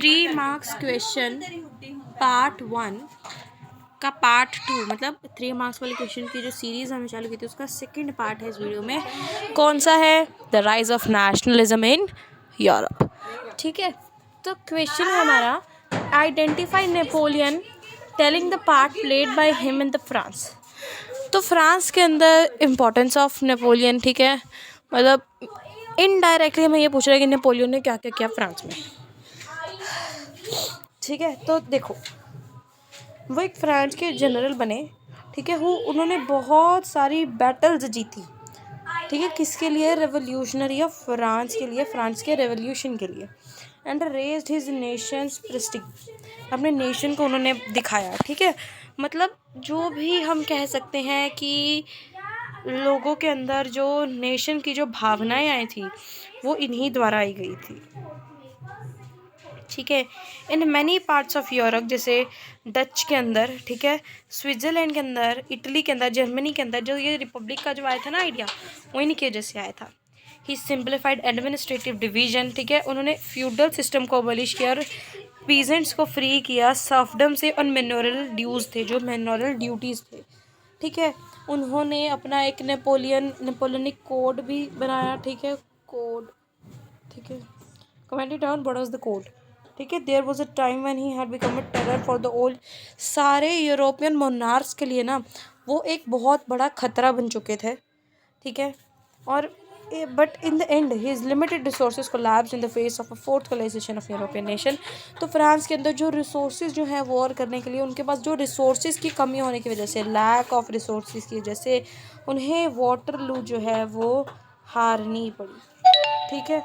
3 marks question part 1 का part 2, मतलब 3 marks वाले क्वेश्चन की जो सीरीज़ हमने चालू की थी उसका सेकंड पार्ट है इस वीडियो में। कौन सा है? The rise of nationalism in Europe. ठीक है, तो क्वेश्चन है हमारा, identify Napoleon telling the part played by him in the France. तो फ्रांस के अंदर इम्पोर्टेंस ऑफ नेपोलियन, ठीक है, मतलब इनडायरेक्टली हमें ये पूछ रहा है कि नेपोलियन ने क्या क्या किया फ्रांस में। ठीक है, तो देखो, वो एक फ्रांस के जनरल बने, ठीक है, उन्होंने बहुत सारी बैटल्स जीती, ठीक है, किसके लिए? रेवोल्यूशनरी ऑफ फ्रांस के लिए, फ्रांस के रेवोल्यूशन के लिए। And raised his Nations Prestige, अपने नेशन को उन्होंने दिखाया। ठीक है, मतलब जो भी हम कह सकते हैं कि लोगों के अंदर जो नेशन की जो भावनाएं आई थी वो इन्हीं द्वारा आई गई थी। ठीक है, in many parts of Europe, जैसे डच के अंदर, ठीक है, स्विट्ज़रलैंड के अंदर, इटली के अंदर, जर्मनी के अंदर, जो ये रिपब्लिक का जो आया था ना आइडिया, वो इन्हीं की वजह से आया था। ही सिंप्लीफाइड एडमिनिस्ट्रेटिव डिवीजन, ठीक है, उन्होंने फ्यूडल सिस्टम को अबॉलिश किया और पीजेंट्स को फ्री किया सर्फडम से, और मिनरल ड्यूज थे, जो मिनरल ड्यूटीज़ थे। ठीक है, उन्होंने अपना एक नेपोलियनिक कोड भी बनाया। ठीक है, कोड, ठीक है, comment it down what was the code. ठीक है, there was a time when he had become a terror for the old. सारे यूरोपियन मोनार्क्स के लिए ना वो एक बहुत बड़ा खतरा बन चुके थे। ठीक है, और but in the end his limited resources collapsed in the face of a fourth colonisation of European nation. तो फ्रांस के अंदर जो रिसोर्सेज जो हैं वॉर करने के लिए, उनके पास जो रिसोर्सेज की कमी होने की वजह से, लैक ऑफ रिसोर्सेज की वजह से, उन्हें वाटरलू जो है वो हारनी पड़ी। ठीक है,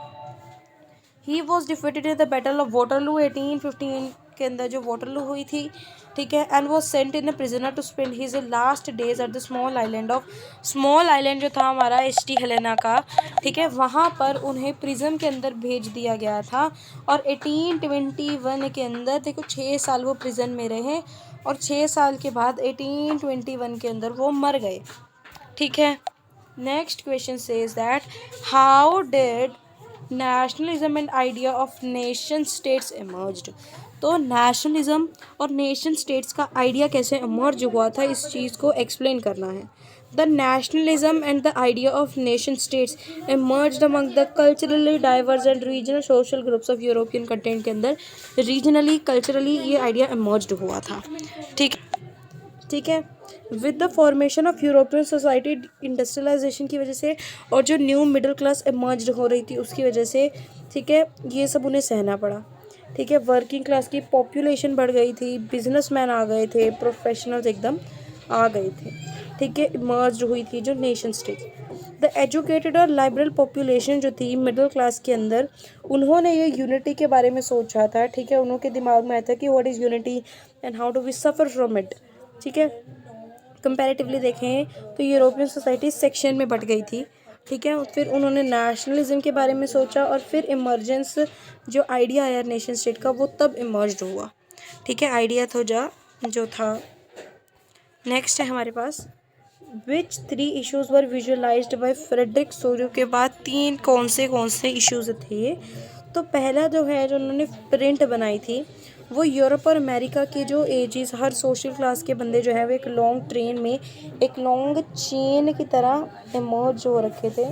he was defeated in the battle of Waterloo 1815 के अंदर जो वाटरलू हुई थी। ठीक है, and was sent in a prisoner to spend his last days at the small island जो था हमारा एस्टी हेलेना का। ठीक है, वहाँ पर उन्हें प्रिजन के अंदर भेज दिया गया था, और 1821 के अंदर देखो 6 साल वो प्रिजन में रहे, और 6 साल के बाद 1821 के अंदर वो मर गए। ठीक है, next question says that how did nationalism and idea of nation states emerged. तो नेशनलिज्म और नेशन स्टेट्स का आइडिया कैसे एमर्ज हुआ था, इस चीज़ को एक्सप्लेन करना है। The nationalism and the idea of nation states emerged among the culturally diverse and regional social groups of European content के अंदर रीजनली कल्चरली ये आइडिया एमर्ज्ड हुआ था। ठीक है, with the formation of European society, industrialisation की वजह से, और जो न्यू मिडिल क्लास एमर्ज हो रही थी उसकी वजह से, ठीक है, ये सब उन्हें सहना पड़ा। ठीक है, वर्किंग क्लास की पॉपुलेशन बढ़ गई थी, बिजनेसमैन आ गए थे, प्रोफेशनल्स एकदम आ गए थे। ठीक है, इमर्ज हुई थी जो नेशन स्टेट। द एजुकेटेड और लाइबरल पॉपुलेशन जो थी मिडिल क्लास के अंदर, उन्होंने ये यूनिटी के बारे में सोचा था। ठीक है, उन्होंने दिमाग में आया था कि what is unity and how do we suffer from it. ठीक है, कंपैरेटिवली देखें तो यूरोपियन सोसाइटी सेक्शन में बट गई थी। ठीक है, फिर उन्होंने नेशनलिज्म के बारे में सोचा, और फिर इमर्जेंस जो आइडिया आया नेशन स्टेट का वो तब इमर्ज हुआ। ठीक है, आइडिया तो जो था। नेक्स्ट है हमारे पास, विच 3 इश्यूज़ वर विजुअलाइज्ड बाय फ्रेडरिक सोरू के बाद कौन से इश्यूज़ थे। तो पहला जो है जो उन्होंने प्रिंट बनाई थी वो यूरोप और अमेरिका के जो एजेस, हर सोशल क्लास के बंदे जो है वो एक लॉन्ग ट्रेन में, एक लॉन्ग चेन की तरह इमर्ज हो रखे थे।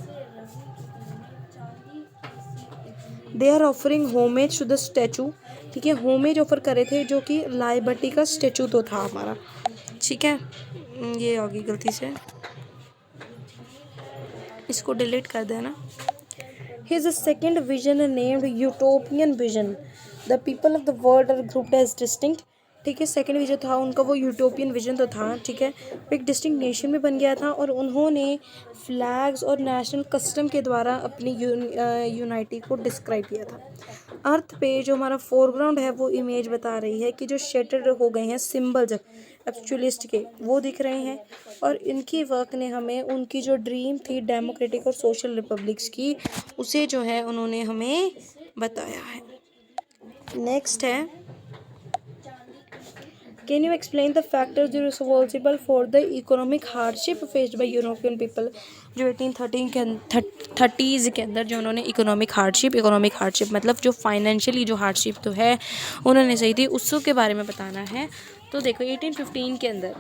They are offering homage to the statue. ठीक है, होमेज ऑफर करे थे, जो कि लाइबर्टी का स्टैचू तो था हमारा। ठीक है, ये होगी गलती से, इसको डिलीट कर देना। His second vision named utopian vision, the people of the world are grouped as distinct. ठीक है, सेकंड विजन था उनका वो यूटोपियन विजन तो था। ठीक है, एक डिस्टिंक्ट नेशन में बन गया था, और उन्होंने फ्लैग्स और नेशनल कस्टम के द्वारा अपनी यूनाइटी को डिस्क्राइब किया था। अर्थ पे जो हमारा फोरग्राउंड है वो इमेज बता रही है कि जो शेटर्ड हो गए हैं सिम्बल्स एक्चुअलिस्ट के, वो दिख रहे हैं, और इनकी वर्क ने हमें उनकी जो ड्रीम थी डेमोक्रेटिक और सोशल रिपब्लिक्स की, उसे जो है उन्होंने हमें बताया है। नेक्स्ट है, can you explain the factors responsible for the economic hardship faced by European people. जो 1813 के 30s के अंदर जो उन्होंने इकोनॉमिक हार्डशिप मतलब जो फाइनेंशियली जो हार्डशिप तो है उन्होंने सही थी, उसके के बारे में बताना है। तो देखो 1815 के अंदर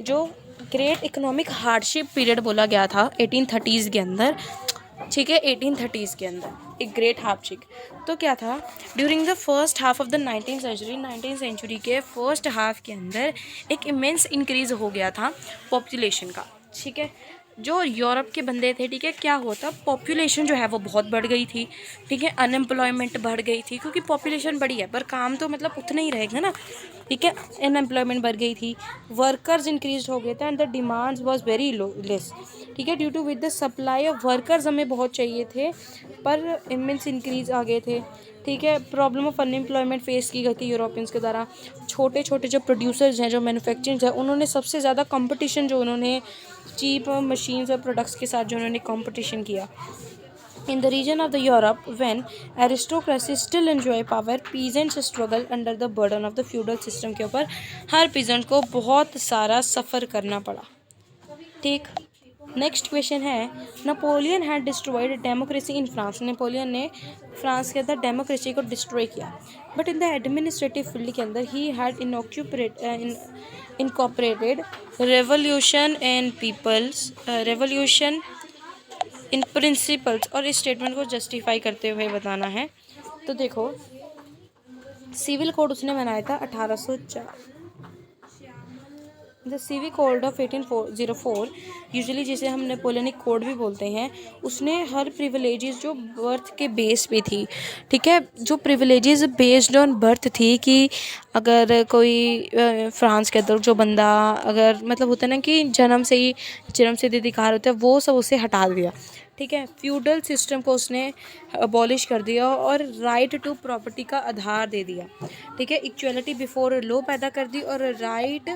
जो ग्रेट इकोनॉमिक हार्डशिप पीरियड बोला गया था 1830s के अंदर, ठीक है, 1830s के अंदर एक ग्रेट हार्डशिप तो क्या था, during the first half of the 19th century के फर्स्ट हाफ के अंदर एक इमेंस इंक्रीज हो गया था पॉपुलेशन का, ठीक है। जो यूरोप के बंदे थे, ठीक है, क्या हुआ था, पॉपुलेशन जो है वो बहुत बढ़ गई थी, ठीक है, अनएम्प्लॉयमेंट बढ़ गई थी, क्योंकि पॉपुलेशन बढ़ी है पर काम तो मतलब उतना ही रहेगा ना, ठीक है। अनएम्प्लॉयमेंट बढ़ गई थी, वर्कर्स इंक्रीज हो गए थे and the demands was very low less, ठीक है। Due to with the supply of workers हमें बहुत चाहिए थे पर इमेंस इंक्रीज आ गए थे, ठीक है। प्रॉब्लम ऑफ अनएम्प्लॉयमेंट फेस की गई थी यूरोपियंस के द्वारा। छोटे छोटे जो प्रोड्यूसर्स हैं, जो मैन्युफैक्चरिंग है, उन्होंने सबसे ज़्यादा कंपटीशन जो उन्होंने चीप मशीन्स और प्रोडक्ट्स के साथ जो उन्होंने कंपटीशन किया। In the region of the Europe when aristocracy still enjoy power, peasants struggle under the burden of the feudal system के ऊपर हर पीजेंट को बहुत सारा सफ़र करना पड़ा, ठीक। नेक्स्ट क्वेश्चन है, Napoleon had destroyed democracy in France. Napoleon ने फ्रांस के अंदर डेमोक्रेसी को डिस्ट्रॉय किया, but in the administrative field के अंदर he had incorporated revolution in principles, और इस स्टेटमेंट को जस्टिफाई करते हुए बताना है। तो देखो सिविल कोड उसने बनाया था 1804। The civil code of 1804 usually जिसे हम नेपोलियनिक कोड भी बोलते हैं, उसने हर प्रिविलेजेस जो बर्थ के बेस पे थी, ठीक है, जो प्रिविलेजेस बेस्ड ऑन बर्थ थी कि अगर कोई फ्रांस के अंदर जो बंदा अगर मतलब होता है ना कि जन्म से अधिकार होता है, वो सब उसे हटा दिया, ठीक है। फ्यूडल सिस्टम को उसने अबॉलिश कर दिया और राइट टू प्रॉपर्टी का आधार दे दिया, ठीक है। इक्वलिटी बिफोर लॉ पैदा कर दी और राइट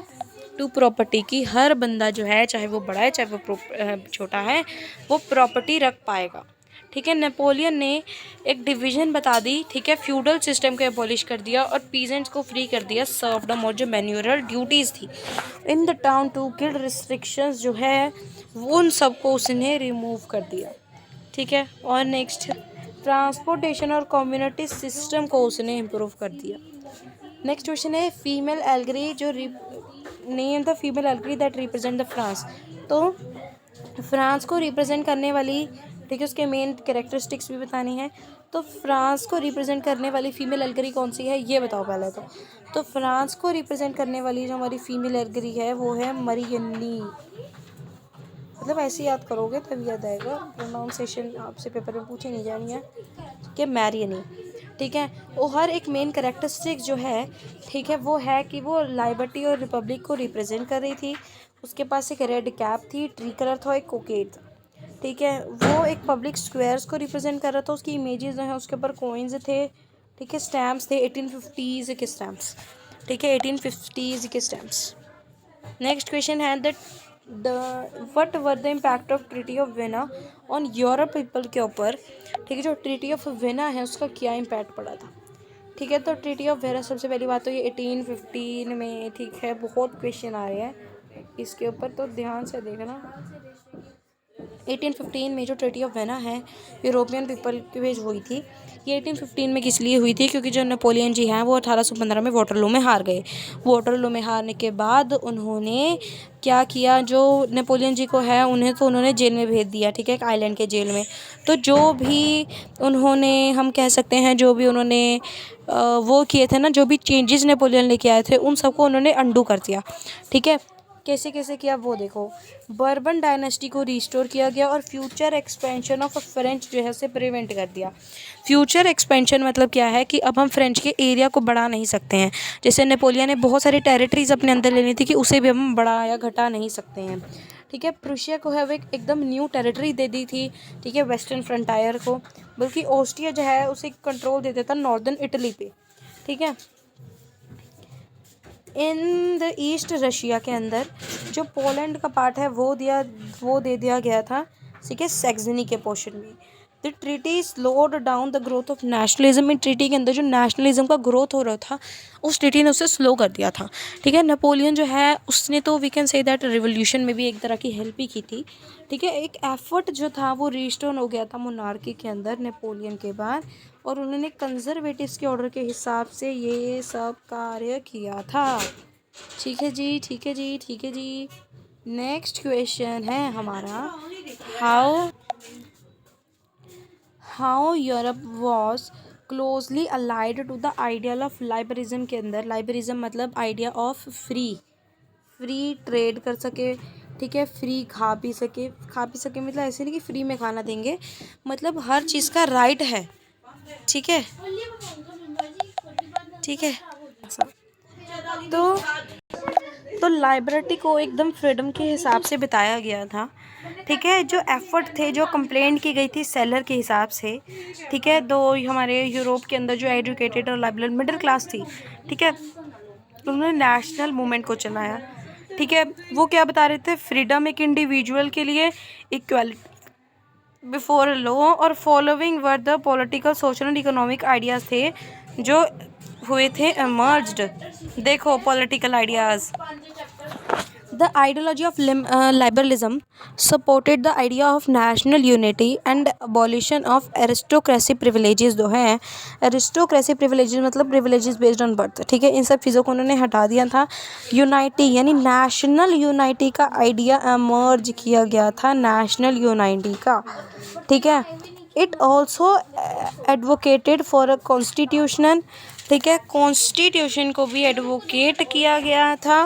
टू प्रॉपर्टी की हर बंदा जो है, चाहे वो बड़ा है चाहे वो छोटा है, वो प्रॉपर्टी रख पाएगा, ठीक है। नेपोलियन ने एक डिवीज़न बता दी, ठीक है, फ्यूडल सिस्टम को एबॉलिश कर दिया और पीजेंट्स को फ्री कर दिया सर्वडम और जो मैन्यूरल ड्यूटीज़ थी in the town to guild restrictions जो है वो उन सबको उसने रिमूव कर दिया, ठीक है। और नेक्स्ट ट्रांसपोर्टेशन और कम्युनिटी सिस्टम को उसने इम्प्रूव कर दिया। नेक्स्ट क्वेश्चन है, फीमेल एल्गरी जो name the female allegory that represent the France. तो फ्रांस को रिप्रेजेंट करने वाली, ठीक है, उसके मेन कैरेक्टरिस्टिक्स भी बतानी है। तो फ्रांस को रिप्रेजेंट करने वाली फीमेल एल्गरी कौन सी है ये बताओ पहले तो फ्रांस को रिप्रेजेंट करने वाली जो हमारी फीमेल एल्गरी है वो है मरियनी, मतलब ऐसे याद करोगे तभी याद आएगा, प्रोनाउंसिएशन आपसे पेपर में पूछी नहीं जानी है कि मैरियनी, ठीक है। वो हर एक मेन कैरेक्टरिस्टिक जो है, ठीक है, वो है कि वो लाइबर्टी और रिपब्लिक को रिप्रेजेंट कर रही थी। उसके पास एक रेड कैप थी, ट्री कलर था, एक कोकेट था, ठीक है। वो एक पब्लिक स्क्वायर्स को रिप्रेजेंट कर रहा था, उसकी इमेजेस जो हैं उसके ऊपर कोइंस थे, ठीक है, स्टैम्प्स थे 1850s के स्टैम्प्स, ठीक है, 1850s के स्टैम्प्स। नेक्स्ट क्वेश्चन है what were the impact of treaty of vena on Europe people के ऊपर, ठीक है। जो ट्रीटी ऑफ वेना है उसका क्या इम्पैक्ट पड़ा था, ठीक है। तो ट्रीटी ऑफ वेना सबसे पहली बात तो ये 1815 में, ठीक है, बहुत क्वेश्चन आ रहे हैं इसके ऊपर तो ध्यान से देखना। 1815 में जो ट्रीटी ऑफ वेना है यूरोपियन पीपल की भेज हुई थी, ये 1815 में किस लिए हुई थी, क्योंकि जो नेपोलियन जी हैं वो 1815 में वाटरलू में हार गए। वाटरलू में हारने के बाद उन्होंने क्या किया, जो नेपोलियन जी को है उन्हें तो उन्होंने जेल में भेज दिया, ठीक है, एक आइलैंड के जेल में। तो जो भी उन्होंने हम कह सकते हैं जो भी उन्होंने वो किए थे ना, जो भी चेंजेस नेपोलियन लेके आए थे उन सबको उन्होंने अंडू कर दिया, ठीक है। कैसे कैसे किया वो देखो, बर्बन डायनेस्टी को रिस्टोर किया गया और फ्यूचर एक्सपेंशन ऑफ फ्रेंच जो है उसे प्रिवेंट कर दिया। फ्यूचर एक्सपेंशन मतलब क्या है कि अब हम फ्रेंच के एरिया को बढ़ा नहीं सकते हैं, जैसे नेपोलियन ने बहुत सारी टेरिटरीज अपने अंदर लेनी थी कि उसे भी हम बढ़ा या घटा नहीं सकते हैं, ठीक है। प्रूशिया को है वो एकदम न्यू टेरिटरी दे दी थी, ठीक है, वेस्टर्न फ्रंटायर को, बल्कि ऑस्ट्रिया जो है उसे कंट्रोल दे देता नॉर्दर्न इटली पे, ठीक है। इन द ईस्ट रशिया के अंदर जो पोलैंड का पार्ट है वो दे दिया गया था, ठीक है, सैक्सनी के पोर्शन में। The treaty slowed down the growth of nationalism. In treaty के अंदर जो नेशनलिज्म का ग्रोथ हो रहा था उस ट्रीटी ने उसे स्लो कर दिया था, ठीक है। नेपोलियन जो है उसने तो we can say that revolution में भी एक तरह की हेल्प ही की थी, ठीक है। एक एफर्ट जो था वो रिस्टोर हो गया था मोनार्की के अंदर नेपोलियन के बाद, और उन्होंने कंजर्वेटिव्स के ऑर्डर के हिसाब से ये सब कार्य किया था। ठीक है जी, ठीक है जी, ठीक है जी। नेक्स्ट क्वेश्चन है हमारा, how Europe was closely allied to the ideal of liberalism. के अंदर लाइबरिज्म मतलब आइडिया ऑफ फ्री ट्रेड कर सके, ठीक है, फ्री खा पी सके मतलब ऐसे नहीं कि फ्री में खाना देंगे, मतलब हर चीज़ का राइट है, ठीक है, ठीक है। तो लाइब्रेटी को एकदम फ्रीडम के हिसाब से बताया गया था, ठीक है। जो एफर्ट थे, जो कंप्लेंट की गई थी सेलर के हिसाब से, ठीक है, दो हमारे यूरोप के अंदर जो एजुकेटेड और लाइब्रेरी मिडिल क्लास थी, ठीक है, उन्होंने नेशनल मूवमेंट को चलाया, ठीक है। वो क्या बता रहे थे, फ्रीडम एक इंडिविजुअल के लिए, इक्वालिटी बिफोर लॉ, और following were the political social and economic ideas थे जो हुए थे एमर्ज्ड। देखो political ideas, the ideology of liberalism supported the idea of national unity and abolition of aristocracy privileges। जो हैं aristocracy privileges मतलब privileges based on birth, ठीक है, इन सब चीज़ों को उन्होंने हटा दिया था। यूनाइटी यानी नेशनल यूनाइटी का आइडिया एमर्ज किया गया था, नेशनल यूनाइटी का, ठीक है। It also advocated for a constitutional, ठीक है, कॉन्स्टिट्यूशन को भी एडवोकेट किया गया था,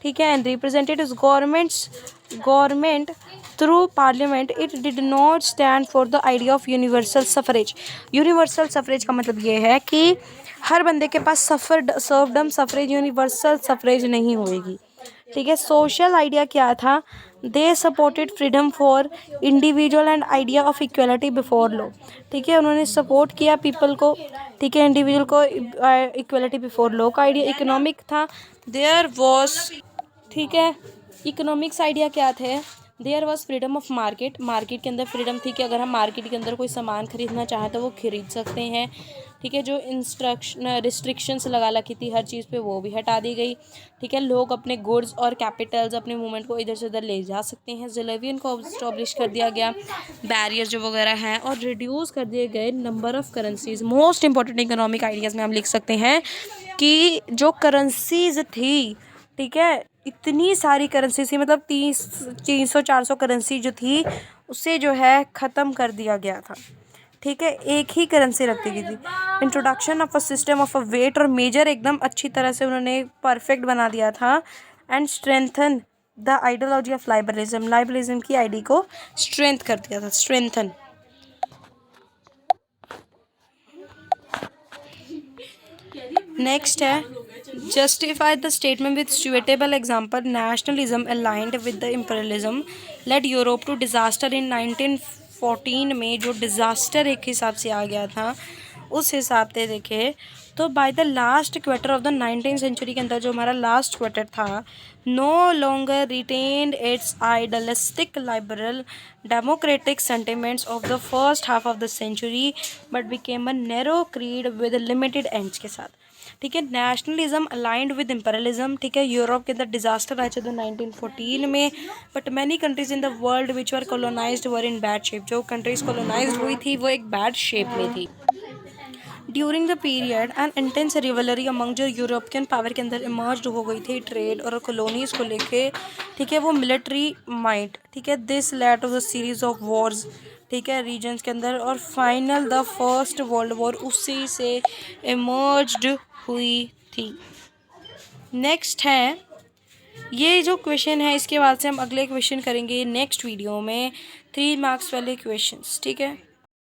ठीक है। And represented is government through parliament. It did not stand for the idea of universal suffrage. Universal suffrage का मतलब ये है कि हर बंदे के पास सर्वडम सफरेज, यूनिवर्सल सफरेज नहीं होएगी, ठीक है। सोशल आइडिया क्या था, they supported freedom for individual and idea of equality before law, ठीक है, उन्होंने सपोर्ट किया पीपल को, ठीक है, इंडिविजुअल को, इक्वलिटी बिफोर लॉ का आइडिया। इकोनॉमिक था, देयर वॉज, ठीक है, इकोनॉमिक्स आइडिया क्या थे, there was freedom of market, market के अंदर फ्रीडम थी कि अगर हम मार्केट के अंदर कोई सामान खरीदना चाहें तो वो खरीद सकते हैं, ठीक है। जो रिस्ट्रिक्शंस लगा रखी थी हर चीज़ पे वो भी हटा दी गई, ठीक है। लोग अपने गुड्स और कैपिटल्स, अपने मूवमेंट को इधर से उधर ले जा सकते हैं। ज़ुलेवियन को स्टॉब्लिश कर दिया गया, बैरियर जो वगैरह हैं, और रिड्यूस कर दिए गए number of currencies. Most important economic ideas में हम लिख सकते हैं कि जो करेंसीज थी, ठीक है, इतनी सारी करेंसी थी, मतलब 300-400 करेंसी जो थी उसे जो है ख़त्म कर दिया गया था, ठीक है, एक ही करेंसी रखती गई थी। Introduction of a system of a weight और मेजर एकदम अच्छी तरह से उन्होंने परफेक्ट बना दिया था। And strengthen the ideology of liberalism, liberalism की आइडी को स्ट्रेंथ कर दिया था, स्ट्रेंथन। नेक्स्ट है justify the statement with suitable example। nationalism aligned with the imperialism led Europe to disaster in 1914 में जो डिज़ास्टर एक हिसाब से आ गया था उस हिसाब से देखे तो by the last quarter of the 19th century के अंदर जो हमारा लास्ट क्वार्टर था, no longer retained its idealistic liberal democratic sentiments of the first half of the century but became a narrow creed with limited ends के साथ, ठीक है। Nationalism aligned with imperialism, ठीक है। यूरोप के अंदर डिजास्टर आया था 1914 में, but many countries in the world which were colonised were in bad shape. जो कंट्रीज कॉलोनाइज्ड हुई थी वो एक बैड शेप में थी। During the period and intense rivalry among जो यूरोपियन पावर के अंदर इमर्ज हो गई थी ट्रेड और कॉलोनीज को लेके, ठीक है, वो मिलिट्री माइट, ठीक है, this led to the series of wars, ठीक है, रीजन्स के अंदर, और final the first world war उसी से इमर्ज्ड हुई थी। नेक्स्ट है ये जो क्वेश्चन है, इसके बाद से हम अगले क्वेश्चन करेंगे नेक्स्ट वीडियो में, 3 मार्क्स वाले क्वेश्चंस, ठीक है।